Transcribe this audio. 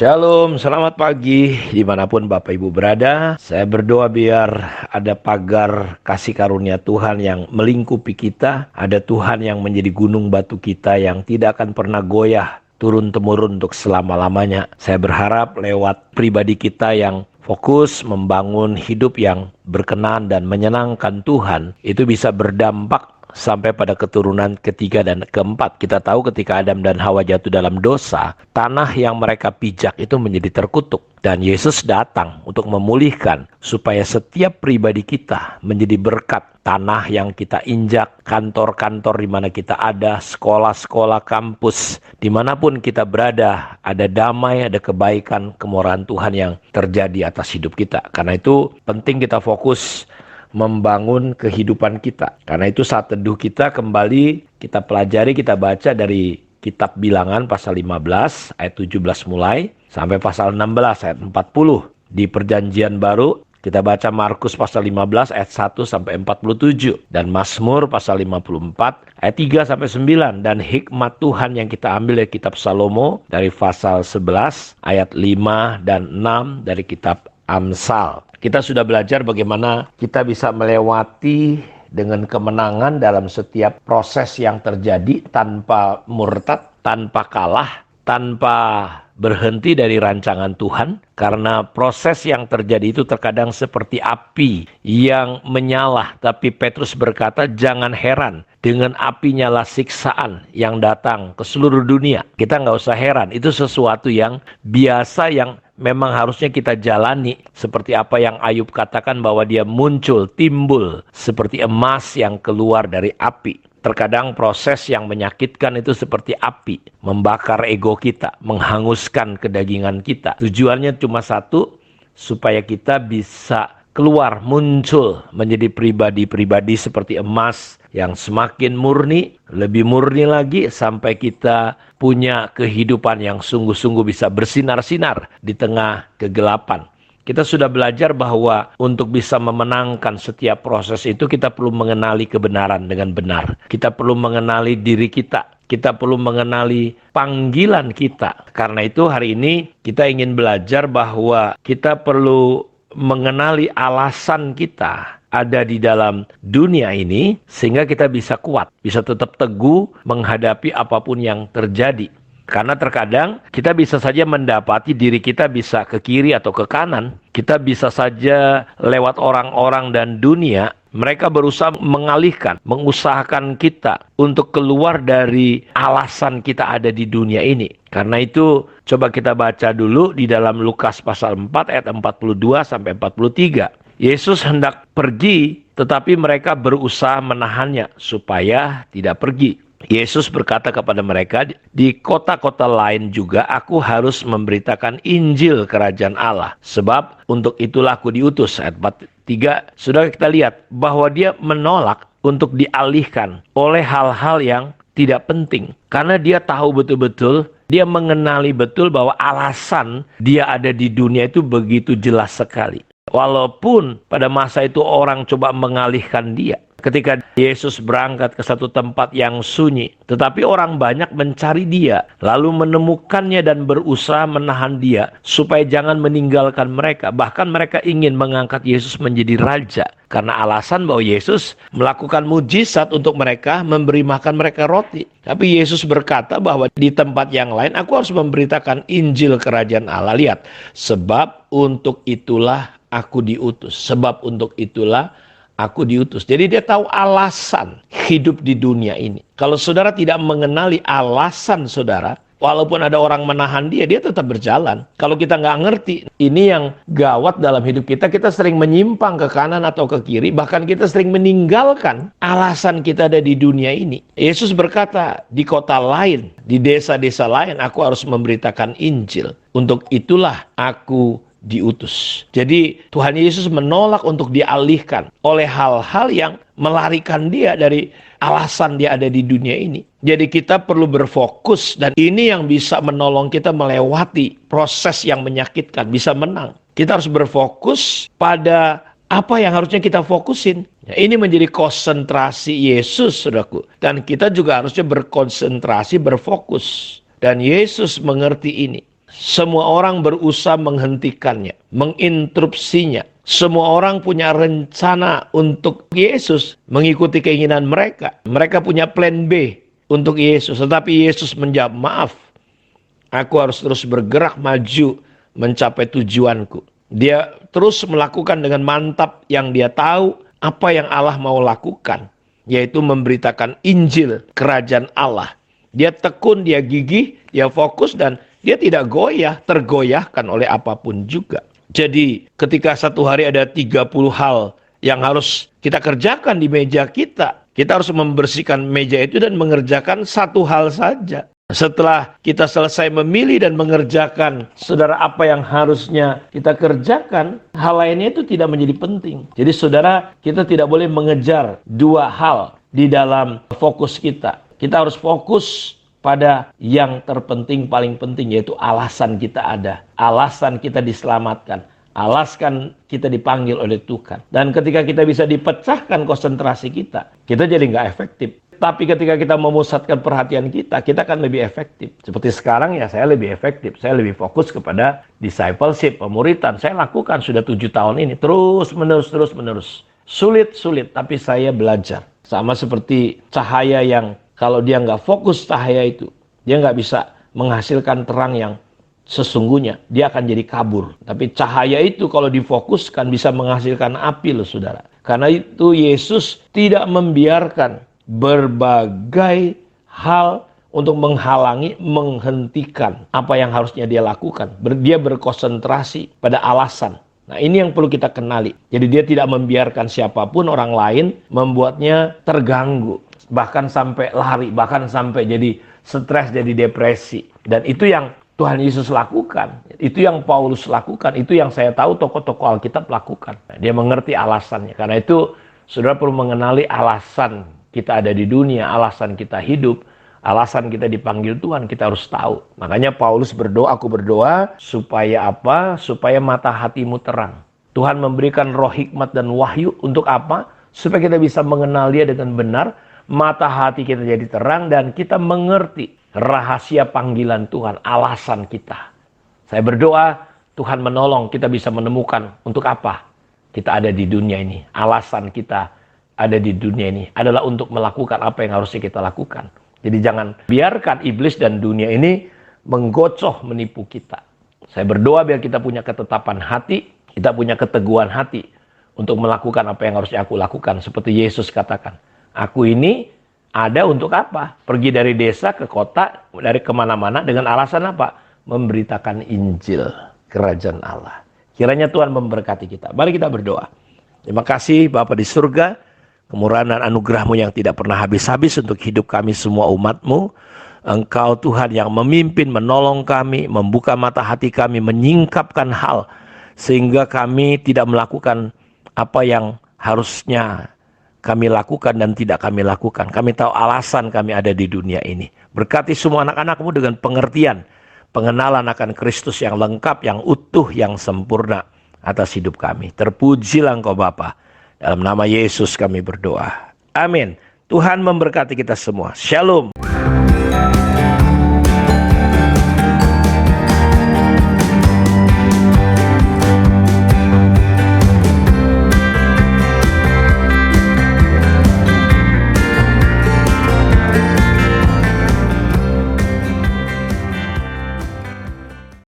Shalom, selamat pagi dimanapun Bapak Ibu berada. Saya berdoa biar ada pagar kasih karunia Tuhan yang melingkupi kita. Ada Tuhan yang menjadi gunung batu kita yang tidak akan pernah goyah turun-temurun untuk selama-lamanya. Saya berharap lewat pribadi kita yang fokus membangun hidup yang berkenan dan menyenangkan Tuhan, itu bisa berdampak sampai pada keturunan ketiga dan keempat. Kita tahu ketika Adam dan Hawa jatuh dalam dosa, tanah yang mereka pijak itu menjadi terkutuk. Dan Yesus datang untuk memulihkan supaya setiap pribadi kita menjadi berkat. Tanah yang kita injak, kantor-kantor di mana kita ada, sekolah-sekolah, kampus, dimanapun kita berada, ada damai, ada kebaikan, kemurahan Tuhan yang terjadi atas hidup kita. Karena itu penting kita fokus membangun kehidupan kita. Karena itu saat teduh kita kembali kita pelajari, kita baca dari kitab Bilangan pasal 15 ayat 17 mulai sampai pasal 16 ayat 40. Di Perjanjian Baru kita baca Markus pasal 15 ayat 1 sampai 47 dan Mazmur pasal 54 ayat 3 sampai 9, dan hikmat Tuhan yang kita ambil dari kitab Salomo dari pasal 11 ayat 5 dan 6 dari kitab Amsal. Kita sudah belajar bagaimana kita bisa melewati dengan kemenangan dalam setiap proses yang terjadi tanpa murtad, tanpa kalah, tanpa berhenti dari rancangan Tuhan. Karena proses yang terjadi itu terkadang seperti api yang menyala. Tapi Petrus berkata, jangan heran dengan api nyala siksaan yang datang ke seluruh dunia. Kita nggak usah heran, itu sesuatu yang biasa yang memang harusnya kita jalani. Seperti apa yang Ayub katakan bahwa dia muncul, timbul seperti emas yang keluar dari api. Terkadang proses yang menyakitkan itu seperti api, membakar ego kita, menghanguskan kedagingan kita. Tujuannya cuma satu, supaya kita bisa keluar, muncul menjadi pribadi-pribadi seperti emas yang semakin murni, lebih murni lagi sampai kita punya kehidupan yang sungguh-sungguh bisa bersinar-sinar di tengah kegelapan. Kita sudah belajar bahwa untuk bisa memenangkan setiap proses itu kita perlu mengenali kebenaran dengan benar. Kita perlu mengenali diri kita. Kita perlu mengenali panggilan kita. Karena itu hari ini kita ingin belajar bahwa kita perlu mengenali alasan kita ada di dalam dunia ini sehingga kita bisa kuat, bisa tetap teguh menghadapi apapun yang terjadi. Karena terkadang kita bisa saja mendapati diri kita bisa ke kiri atau ke kanan. Kita bisa saja lewat orang-orang dan dunia, mereka berusaha mengalihkan, mengusahakan kita untuk keluar dari alasan kita ada di dunia ini. Karena itu coba kita baca dulu di dalam Lukas pasal 4 ayat 42 sampai 43. Yesus hendak pergi, tetapi mereka berusaha menahannya supaya tidak pergi. Yesus berkata kepada mereka, di kota-kota lain juga aku harus memberitakan Injil Kerajaan Allah. Sebab untuk itulah aku diutus. Ayat 43, sudah kita lihat bahwa dia menolak untuk dialihkan oleh hal-hal yang tidak penting. Karena dia tahu betul-betul, dia mengenali betul bahwa alasan dia ada di dunia itu begitu jelas sekali. Walaupun pada masa itu orang coba mengalihkan dia. Ketika Yesus berangkat ke satu tempat yang sunyi, tetapi orang banyak mencari dia, lalu menemukannya dan berusaha menahan dia, supaya jangan meninggalkan mereka. Bahkan mereka ingin mengangkat Yesus menjadi raja, karena alasan bahwa Yesus melakukan mujizat untuk mereka, memberi makan mereka roti. Tapi Yesus berkata bahwa di tempat yang lain, aku harus memberitakan Injil Kerajaan Allah. Lihat, sebab untuk itulah aku diutus. Sebab untuk itulah aku diutus. Jadi dia tahu alasan hidup di dunia ini. Kalau saudara tidak mengenali alasan saudara, walaupun ada orang menahan dia, dia tetap berjalan. Kalau kita nggak ngerti, ini yang gawat dalam hidup kita. Kita sering menyimpang ke kanan atau ke kiri. Bahkan kita sering meninggalkan alasan kita ada di dunia ini. Yesus berkata, di kota lain, di desa-desa lain, aku harus memberitakan Injil. Untuk itulah aku diutus. Jadi Tuhan Yesus menolak untuk dialihkan oleh hal-hal yang melarikan dia dari alasan dia ada di dunia ini. Jadi kita perlu berfokus, dan ini yang bisa menolong kita melewati proses yang menyakitkan, bisa menang. Kita harus berfokus pada apa yang harusnya kita fokusin. Ini menjadi konsentrasi Yesus, saudaraku. Dan kita juga harusnya berkonsentrasi, berfokus. Dan Yesus mengerti ini. Semua orang berusaha menghentikannya, menginterupsinya. Semua orang punya rencana untuk Yesus mengikuti keinginan mereka. Mereka punya plan B untuk Yesus. Tetapi Yesus menjawab, maaf, aku harus terus bergerak maju mencapai tujuanku. Dia terus melakukan dengan mantap yang dia tahu apa yang Allah mau lakukan, yaitu memberitakan Injil Kerajaan Allah. Dia tekun, dia gigih, dia fokus, dan dia tidak tergoyahkan oleh apapun juga. Jadi ketika satu hari ada 30 hal yang harus kita kerjakan di meja kita harus membersihkan meja itu dan mengerjakan satu hal saja. Setelah kita selesai memilih dan mengerjakan, saudara, apa yang harusnya kita kerjakan, hal lainnya itu tidak menjadi penting. Jadi saudara, kita tidak boleh mengejar dua hal di dalam fokus kita. Kita harus fokus pada yang terpenting, paling penting, yaitu alasan kita ada. Alasan kita diselamatkan. Alasan kita dipanggil oleh Tuhan. Dan ketika kita bisa dipecahkan konsentrasi kita jadi nggak efektif. Tapi ketika kita memusatkan perhatian kita akan lebih efektif. Seperti sekarang ya, saya lebih efektif. Saya lebih fokus kepada discipleship, pemuritan. Saya lakukan sudah 7 tahun ini. Terus menerus. Sulit, tapi saya belajar. Sama seperti cahaya yang kalau dia nggak fokus cahaya itu, dia nggak bisa menghasilkan terang yang sesungguhnya. Dia akan jadi kabur. Tapi cahaya itu kalau difokuskan bisa menghasilkan api loh saudara. Karena itu Yesus tidak membiarkan berbagai hal untuk menghalangi, menghentikan apa yang harusnya dia lakukan. Dia berkonsentrasi pada alasan. Nah, ini yang perlu kita kenali. Jadi dia tidak membiarkan siapapun orang lain membuatnya terganggu. Bahkan sampai lari, bahkan sampai jadi stres, jadi depresi. Dan itu yang Tuhan Yesus lakukan. Itu yang Paulus lakukan. Itu yang saya tahu tokoh-tokoh Alkitab lakukan. Dia mengerti alasannya. Karena itu saudara perlu mengenali alasan kita ada di dunia, alasan kita hidup, alasan kita dipanggil Tuhan, kita harus tahu. Makanya Paulus berdoa, aku berdoa supaya apa? Supaya mata hatimu terang. Tuhan memberikan roh hikmat dan wahyu untuk apa? Supaya kita bisa mengenal dia dengan benar, mata hati kita jadi terang, dan kita mengerti rahasia panggilan Tuhan, alasan kita. Saya berdoa Tuhan menolong kita bisa menemukan untuk apa kita ada di dunia ini. Alasan kita ada di dunia ini adalah untuk melakukan apa yang harusnya kita lakukan. Jadi jangan biarkan iblis dan dunia ini menggocoh menipu kita. Saya berdoa biar kita punya ketetapan hati, kita punya keteguhan hati untuk melakukan apa yang harusnya aku lakukan. Seperti Yesus katakan, aku ini ada untuk apa? Pergi dari desa ke kota, dari kemana-mana dengan alasan apa? Memberitakan Injil Kerajaan Allah. Kiranya Tuhan memberkati kita. Mari kita berdoa. Terima kasih Bapa di surga. Kemurahan dan anugerah-Mu yang tidak pernah habis-habis untuk hidup kami semua umat-Mu. Engkau Tuhan yang memimpin, menolong kami, membuka mata hati kami, menyingkapkan hal. Sehingga kami tidak melakukan apa yang harusnya kami lakukan dan tidak kami lakukan. Kami tahu alasan kami ada di dunia ini. Berkati semua anak-anak-Mu dengan pengertian, pengenalan akan Kristus yang lengkap, yang utuh, yang sempurna atas hidup kami. Terpujilah Engkau Bapa. Dalam nama Yesus kami berdoa. Amin. Tuhan memberkati kita semua. Shalom.